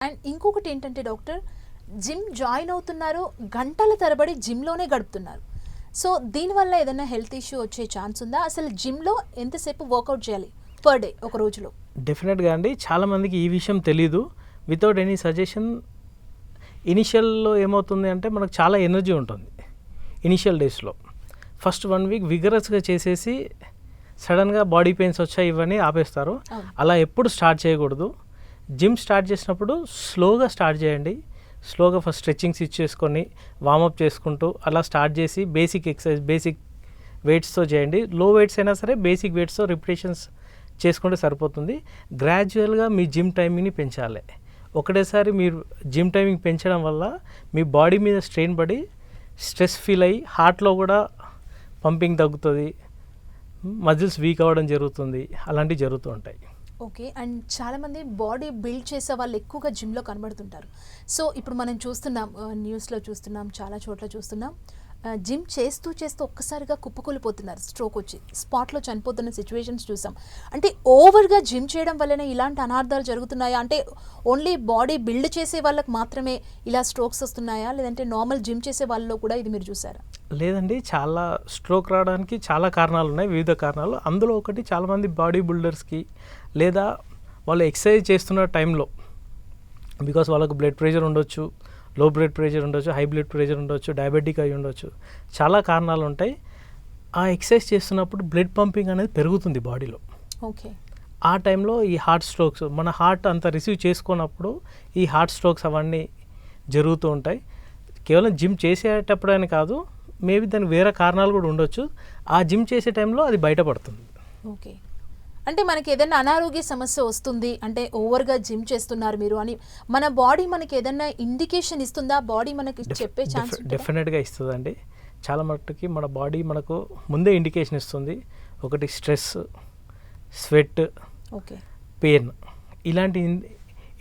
And ఇంకొకటి ఏంటంటే doctor, gym join అవుతున్నారు, గంటల తరబడి జిమ్లోనే గడుపుతున్నారు. సో దీనివల్ల ఏదైనా హెల్త్ ఇష్యూ వచ్చే ఛాన్స్ ఉందా? అసలు జిమ్లో ఎంతసేపు వర్కౌట్ చేయాలి పర్ డే ఒక రోజులో? డెఫినెట్గా అండి, చాలామందికి ఈ విషయం తెలీదు. వితౌట్ ఎనీ సజెషన్ ఇనిషియల్లో ఏమవుతుంది అంటే మనకు చాలా ఎనర్జీ ఉంటుంది ఇనిషియల్ డేస్లో. ఫస్ట్ 1 వీక్ విగరస్గా చేసేసి సడన్గా బాడీ పెయిన్స్ వచ్చాయి ఇవన్నీ ఆపేస్తారు. అలా ఎప్పుడు స్టార్ట్ చేయకూడదు. జిమ్ స్టార్ట్ చేసినప్పుడు స్లోగా స్టార్ట్ చేయండి. స్లోగా ఫస్ట్ స్ట్రెచ్చింగ్స్ ఇచ్చేసుకొని వార్మప్ చేసుకుంటూ అలా స్టార్ట్ చేసి బేసిక్ ఎక్సర్సైజ్, బేసిక్ వెయిట్స్తో చేయండి. లో వెయిట్స్ అయినా సరే బేసిక్ వెయిట్స్తో రిపిటేషన్స్ చేసుకుంటే సరిపోతుంది. గ్రాడ్యువల్గా మీ జిమ్ టైమింగ్ని పెంచాలి. ఒకటేసారి మీరు జిమ్ టైమింగ్ పెంచడం వల్ల మీ బాడీ మీద స్ట్రెయిన్ పడి స్ట్రెస్ ఫీల్ అయ్యి హార్ట్లో కూడా పంపింగ్ తగ్గుతుంది, మజిల్స్ వీక్ అవ్వడం జరుగుతుంది, అలాంటివి జరుగుతూ ఉంటాయి. ఓకే. అండ్ చాలామంది బాడీ బిల్డ్ చేసే వాళ్ళు ఎక్కువగా జిమ్లో కనబడుతుంటారు. సో ఇప్పుడు మనం చూస్తున్నాం, న్యూస్లో చూస్తున్నాం, చాలా చోట్ల చూస్తున్నాం, జిమ్ చేస్తూ చేస్తూ ఒక్కసారిగా కుప్పకూలిపోతున్నారు, స్ట్రోక్ వచ్చి స్పాట్లో చనిపోతున్న సిచ్యువేషన్స్ చూసాం. అంటే ఓవర్గా జిమ్ చేయడం వల్లనే ఇలాంటి అనార్థాలు జరుగుతున్నాయా? అంటే ఓన్లీ బాడీ బిల్డ్ చేసే వాళ్ళకి మాత్రమే ఇలా స్ట్రోక్స్ వస్తున్నాయా, లేదంటే నార్మల్ జిమ్ చేసే వాళ్ళలో కూడా ఇది మీరు చూసారా? లేదండి, చాలా స్ట్రోక్ రావడానికి చాలా కారణాలు ఉన్నాయి, వివిధ కారణాలు. అందులో ఒకటి చాలామంది బాడీ బిల్డర్స్కి లేదా వాళ్ళు ఎక్సర్సైజ్ చేస్తున్న టైంలో, బికాస్ వాళ్ళకు బ్లడ్ ప్రెషర్ ఉండొచ్చు, లో బ్లడ్ ప్రెషర్ ఉండొచ్చు, హై బ్లడ్ ప్రెషర్ ఉండొచ్చు, డయాబెటిక్ అయి ఉండొచ్చు, చాలా కారణాలు ఉంటాయి. ఆ ఎక్సర్సైజ్ చేస్తున్నప్పుడు బ్లడ్ పంపింగ్ అనేది పెరుగుతుంది బాడీలో. ఓకే. ఆ టైంలో ఈ హార్ట్ స్ట్రోక్స్, మన హార్ట్ అంత రిసీవ్ చేసుకున్నప్పుడు ఈ హార్ట్ స్ట్రోక్స్ అవన్నీ జరుగుతూ ఉంటాయి. కేవలం జిమ్ చేసేటప్పుడని కాదు, మేబీ దానికి వేరే కారణాలు కూడా ఉండొచ్చు. ఆ జిమ్ చేసే టైంలో అది బయటపడుతుంది. ఓకే. అంటే మనకి ఏదైనా అనారోగ్య సమస్య వస్తుంది అంటే ఓవర్గా జిమ్ చేస్తున్నారు మీరు అని మన బాడీ మనకి ఏదైనా ఇండికేషన్ ఇస్తుందా? బాడీ మనకి చెప్పే ఛాన్స్ డెఫినెట్గా ఇస్తుందండి. చాలా మట్టుకి మన బాడీ మనకు ముందే ఇండికేషన్ ఇస్తుంది. ఒకటి స్ట్రెస్, స్వెట్, ఓకే, పెయిన్, ఇలాంటి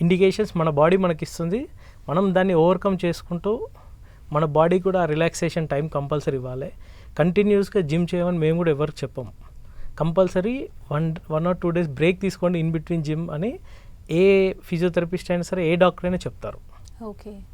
ఇండికేషన్స్ మన బాడీ మనకి ఇస్తుంది. మనం దాన్ని ఓవర్కమ్ చేసుకుంటూ మన బాడీ కూడా రిలాక్సేషన్ టైం కంపల్సరీ ఇవ్వాలి. కంటిన్యూస్గా జిమ్ చేయమని మేము కూడా ఎవరికి చెప్పాము. కంపల్సరీ 1 or 2 days బ్రేక్ తీసుకోండి ఇన్ బిట్వీన్ జిమ్ అని ఏ ఫిజియోథెరపిస్ట్ అయినా సరే, ఏ డాక్టర్ అయినా చెప్తారు. ఓకే.